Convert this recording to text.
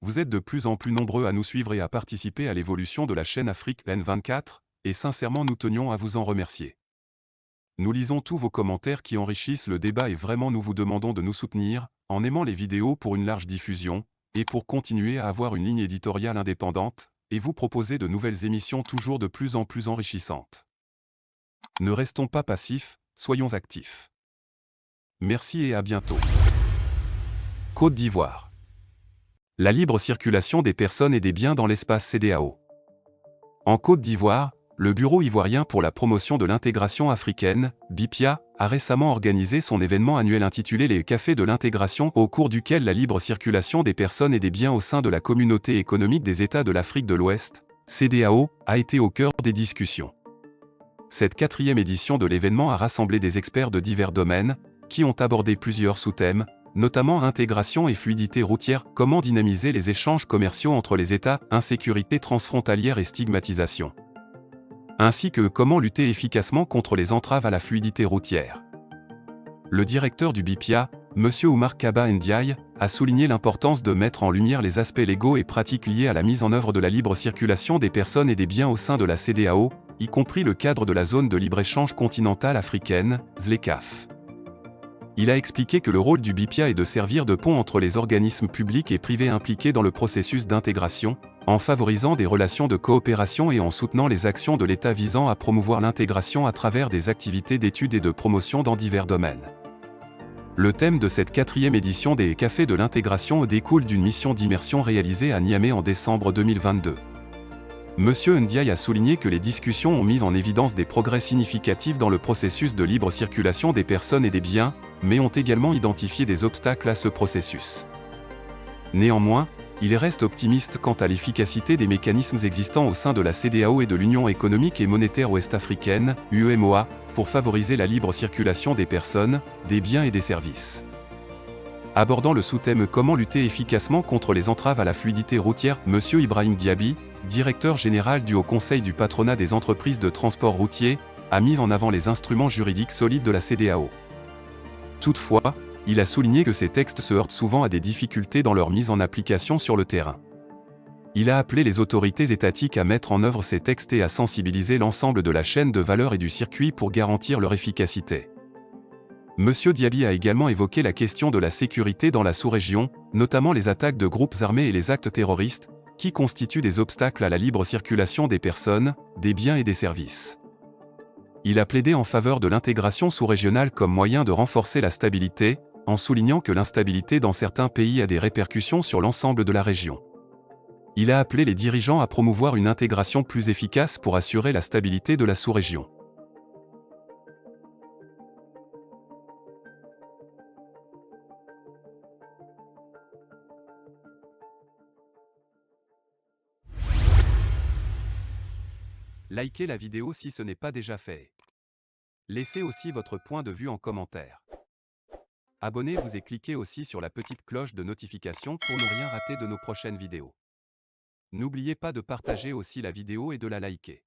Vous êtes de plus en plus nombreux à nous suivre et à participer à l'évolution de la chaîne Afrique N24, et sincèrement nous tenions à vous en remercier. Nous lisons tous vos commentaires qui enrichissent le débat et vraiment nous vous demandons de nous soutenir, en aimant les vidéos pour une large diffusion, et pour continuer à avoir une ligne éditoriale indépendante, et vous proposer de nouvelles émissions toujours de plus en plus enrichissantes. Ne restons pas passifs, soyons actifs. Merci et à bientôt. Côte d'Ivoire. La libre circulation des personnes et des biens dans l'espace CEDEAO. En Côte d'Ivoire, le Bureau ivoirien pour la promotion de l'intégration africaine, BIPIA, a récemment organisé son événement annuel intitulé Les Cafés de l'intégration, au cours duquel la libre circulation des personnes et des biens au sein de la communauté économique des États de l'Afrique de l'Ouest, CEDEAO, a été au cœur des discussions. Cette 4e édition de l'événement a rassemblé des experts de divers domaines, qui ont abordé plusieurs sous-thèmes, notamment intégration et fluidité routière, comment dynamiser les échanges commerciaux entre les États, insécurité transfrontalière et stigmatisation, ainsi que comment lutter efficacement contre les entraves à la fluidité routière. Le directeur du BIPIA, M. Oumar Kaba Ndiaye, a souligné l'importance de mettre en lumière les aspects légaux et pratiques liés à la mise en œuvre de la libre circulation des personnes et des biens au sein de la CEDEAO, y compris le cadre de la zone de libre-échange continentale africaine, ZLECAf. Il a expliqué que le rôle du BIPIA est de servir de pont entre les organismes publics et privés impliqués dans le processus d'intégration, en favorisant des relations de coopération et en soutenant les actions de l'État visant à promouvoir l'intégration à travers des activités d'études et de promotion dans divers domaines. Le thème de cette 4e édition des Cafés de l'intégration découle d'une mission d'immersion réalisée à Niamey en décembre 2022. Monsieur Ndiaye a souligné que les discussions ont mis en évidence des progrès significatifs dans le processus de libre circulation des personnes et des biens, mais ont également identifié des obstacles à ce processus. Néanmoins, il reste optimiste quant à l'efficacité des mécanismes existants au sein de la CEDEAO et de l'Union économique et monétaire ouest-africaine, UEMOA, pour favoriser la libre circulation des personnes, des biens et des services. Abordant le sous-thème Comment lutter efficacement contre les entraves à la fluidité routière, M. Ibrahim Diaby, directeur général du Haut Conseil du patronat des entreprises de transport routier, a mis en avant les instruments juridiques solides de la CEDEAO. Toutefois, il a souligné que ces textes se heurtent souvent à des difficultés dans leur mise en application sur le terrain. Il a appelé les autorités étatiques à mettre en œuvre ces textes et à sensibiliser l'ensemble de la chaîne de valeur et du circuit pour garantir leur efficacité. M. Diaby a également évoqué la question de la sécurité dans la sous-région, notamment les attaques de groupes armés et les actes terroristes, qui constituent des obstacles à la libre circulation des personnes, des biens et des services. Il a plaidé en faveur de l'intégration sous-régionale comme moyen de renforcer la stabilité, en soulignant que l'instabilité dans certains pays a des répercussions sur l'ensemble de la région. Il a appelé les dirigeants à promouvoir une intégration plus efficace pour assurer la stabilité de la sous-région. Likez la vidéo si ce n'est pas déjà fait. Laissez aussi votre point de vue en commentaire. Abonnez-vous et cliquez aussi sur la petite cloche de notification pour ne rien rater de nos prochaines vidéos. N'oubliez pas de partager aussi la vidéo et de la liker.